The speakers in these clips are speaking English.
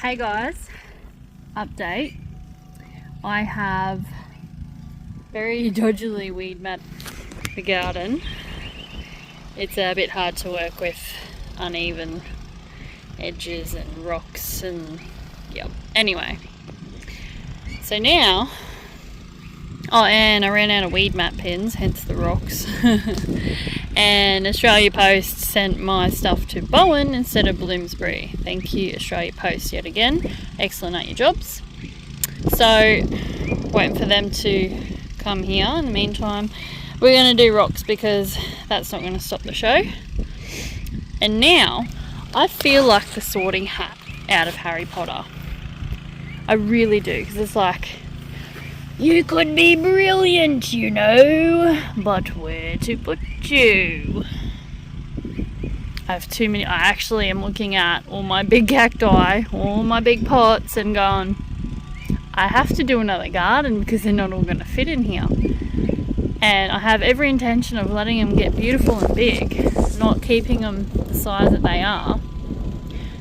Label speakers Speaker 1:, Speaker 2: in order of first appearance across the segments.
Speaker 1: Hey guys, update. I have very dodgily weed mat the garden. It's a bit hard to work with uneven edges and rocks and yep. Anyway, so now, and I ran out of weed mat pins, hence the rocks. And Australia Post sent my stuff to Bowen instead of Bloomsbury. Thank you, Australia Post, yet again. Excellent at your jobs. So, waiting for them to come here. In the meantime, we're going to do rocks because that's not going to stop the show. And now, I feel like the Sorting Hat out of Harry Potter. I really do, because it's like, you could be brilliant, you know, but where to put you? I have too many. I actually am looking at all my big cacti, all my big pots, and going, I have to do another garden because they're not all going to fit in here. And I have every intention of letting them get beautiful and big, not keeping them the size that they are.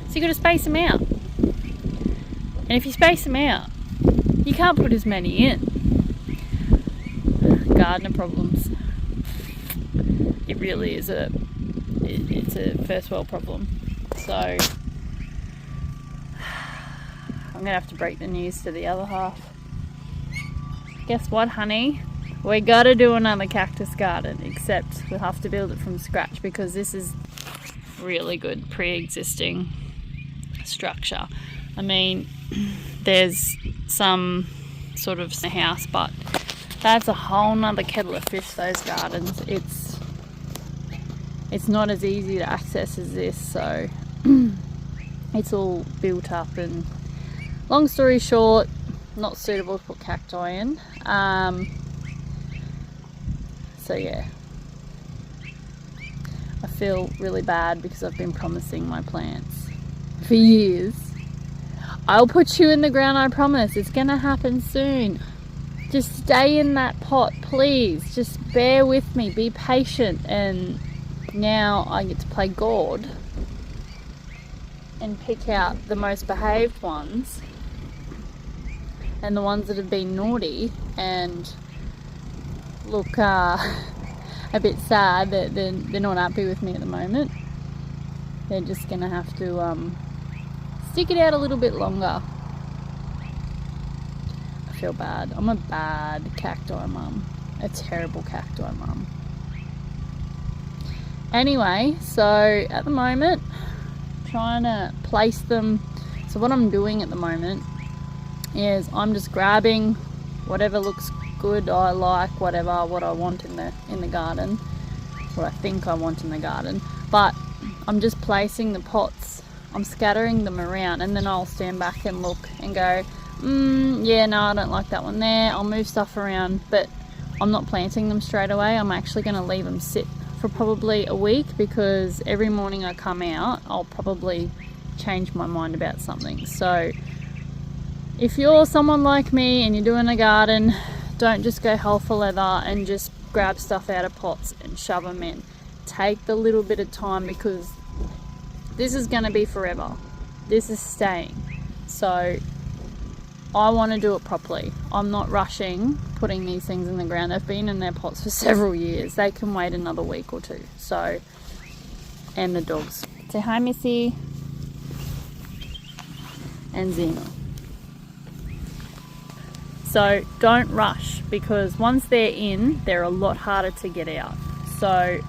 Speaker 1: So you've got to space them out. And if you space them out, you can't put as many in. Gardener problems. It really is it's a first world problem. So I'm gonna have to break the news to the other half. Guess what, honey? We gotta do another cactus garden, except we'll have to build it from scratch because this is really good pre-existing structure. I mean, there's some sort of house, but that's a whole nother kettle of fish, those gardens. It's not as easy to access as this, so it's all built up, and long story short, not suitable to put cacti in. So yeah, I feel really bad because I've been promising my plants for years. I'll put you in the ground, I promise. It's gonna happen soon. Just stay in that pot, please. Just bear with me, be patient. And now I get to play God and pick out the most behaved ones and the ones that have been naughty and look a bit sad that they're not happy with me at the moment. They're just gonna have to stick it out a little bit longer. I feel bad. I'm a bad cacti mum. A terrible cacti mum. Anyway, so at the moment, trying to place them. So what I'm doing at the moment is I'm just grabbing whatever looks good, I like, whatever, what I want in the garden, what I think I want in the garden. But I'm just placing the pots. I'm scattering them around, and then I'll stand back and look and go, yeah, no, I don't like that one there. I'll move stuff around, but I'm not planting them straight away. I'm actually going to leave them sit for probably a week, because every morning I come out, I'll probably change my mind about something. So if you're someone like me and you're doing a garden, don't just go hell for leather and just grab stuff out of pots and shove them in. Take the little bit of time, because this is going to be forever. This is staying. So I want to do it properly. I'm not rushing putting these things in the ground. They've been in their pots for several years. They can wait another week or two. So, and the dogs. Say hi, Missy. And Zena. So don't rush, because once they're in, they're a lot harder to get out. So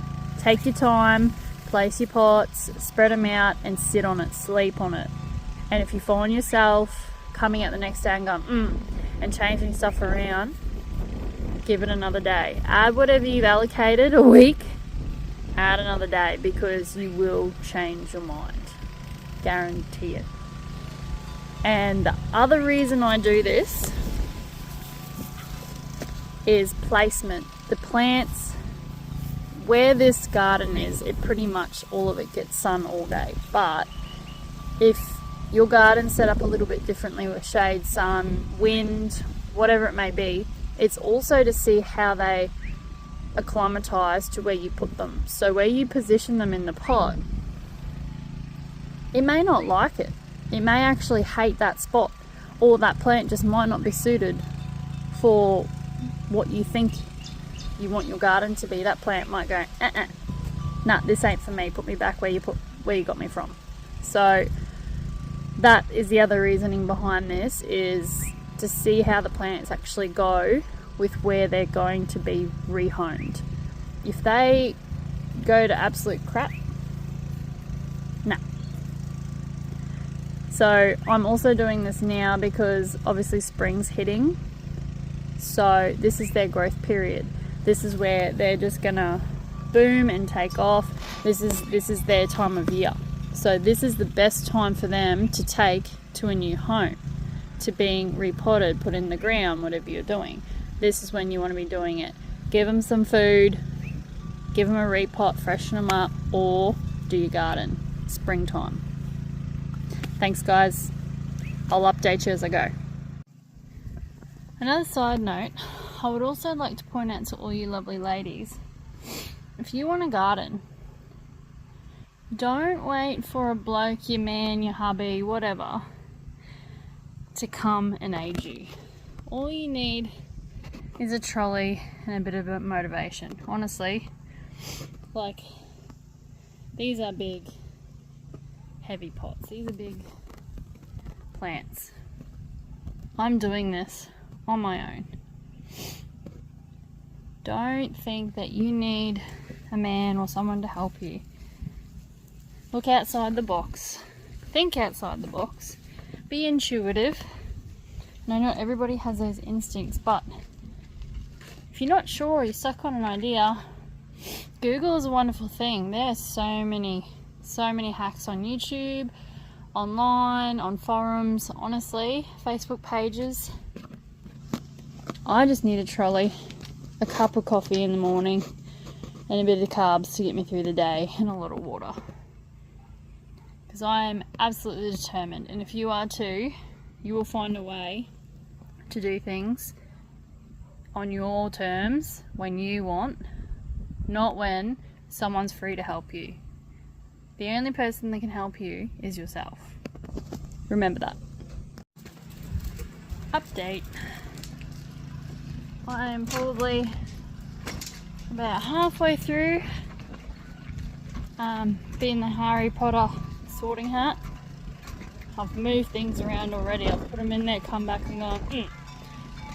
Speaker 1: take your time, place your pots, spread them out and sit on it, sleep on it. And if you find yourself coming out the next day and going, and changing stuff around, give it another day. Add whatever you've allocated a week, add another day, because you will change your mind. Guarantee it. And the other reason I do this is placement. The plants, where this garden is, it pretty much all of it gets sun all day. But if your garden's set up a little bit differently with shade, sun, wind, whatever it may be, it's also to see how they acclimatise to where you put them. So where you position them in the pot, it may not like it. It may actually hate that spot, or that plant just might not be suited for what you think you want your garden to be. That plant might go, nah, this ain't for me, put me back where you got me from. So that is the other reasoning behind this, is to see how the plants actually go with where they're going to be rehomed. If they go to absolute crap, nah. So I'm also doing this now because obviously spring's hitting. So this is their growth period. This is where they're just gonna boom and take off. This is their time of year. So this is the best time for them to take to a new home, to being repotted, put in the ground, whatever you're doing. This is when you want to be doing it. Give them some food, give them a repot, freshen them up, or do your garden. Springtime. Thanks guys. I'll update you as I go. Another side note, I would also like to point out to all you lovely ladies, if you want a garden, don't wait for a bloke, your man, your hubby, whatever, to come and aid you. All you need is a trolley and a bit of a motivation. Honestly, like, these are big, heavy pots. These are big plants. I'm doing this on my own. Don't think that you need a man or someone to help you. Look outside the box. Think outside the box. Be intuitive. I know not everybody has those instincts, but if you're not sure, you're stuck on an idea, Google is a wonderful thing. There's so many hacks on YouTube, online, on forums, honestly, Facebook pages. I just need a trolley, a cup of coffee in the morning, and a bit of carbs to get me through the day, and a lot of water. Because I am absolutely determined, and if you are too, you will find a way to do things on your terms, when you want, not when someone's free to help you. The only person that can help you is yourself. Remember that. Update. I am probably about halfway through being the Harry Potter sorting hat. I've moved things around already. I've put them in there, come back and gone,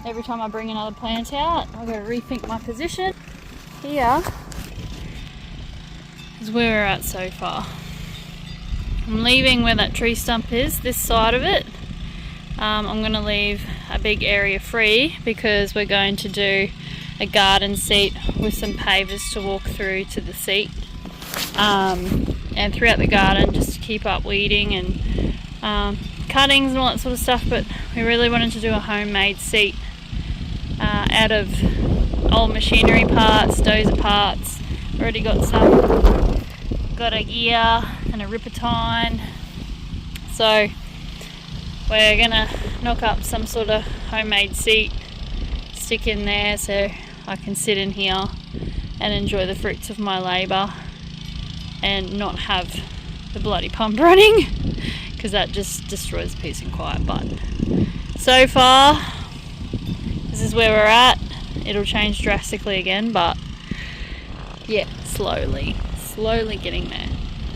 Speaker 1: Every time I bring another plant out, I've got to rethink my position. Here is where we're at so far. I'm leaving where that tree stump is, this side of it. I'm going to leave a big area free because we're going to do a garden seat with some pavers to walk through to the seat. And throughout the garden, just to keep up weeding and cuttings and all that sort of stuff, but we really wanted to do a homemade seat out of old machinery parts, dozer parts. Already got a gear and a rippertine, so we're gonna knock up some sort of homemade seat, stick in there so I can sit in here and enjoy the fruits of my labour and not have the bloody pump running, because that just destroys peace and quiet. But so far, this is where we're at. It'll change drastically again, but yeah, slowly getting there.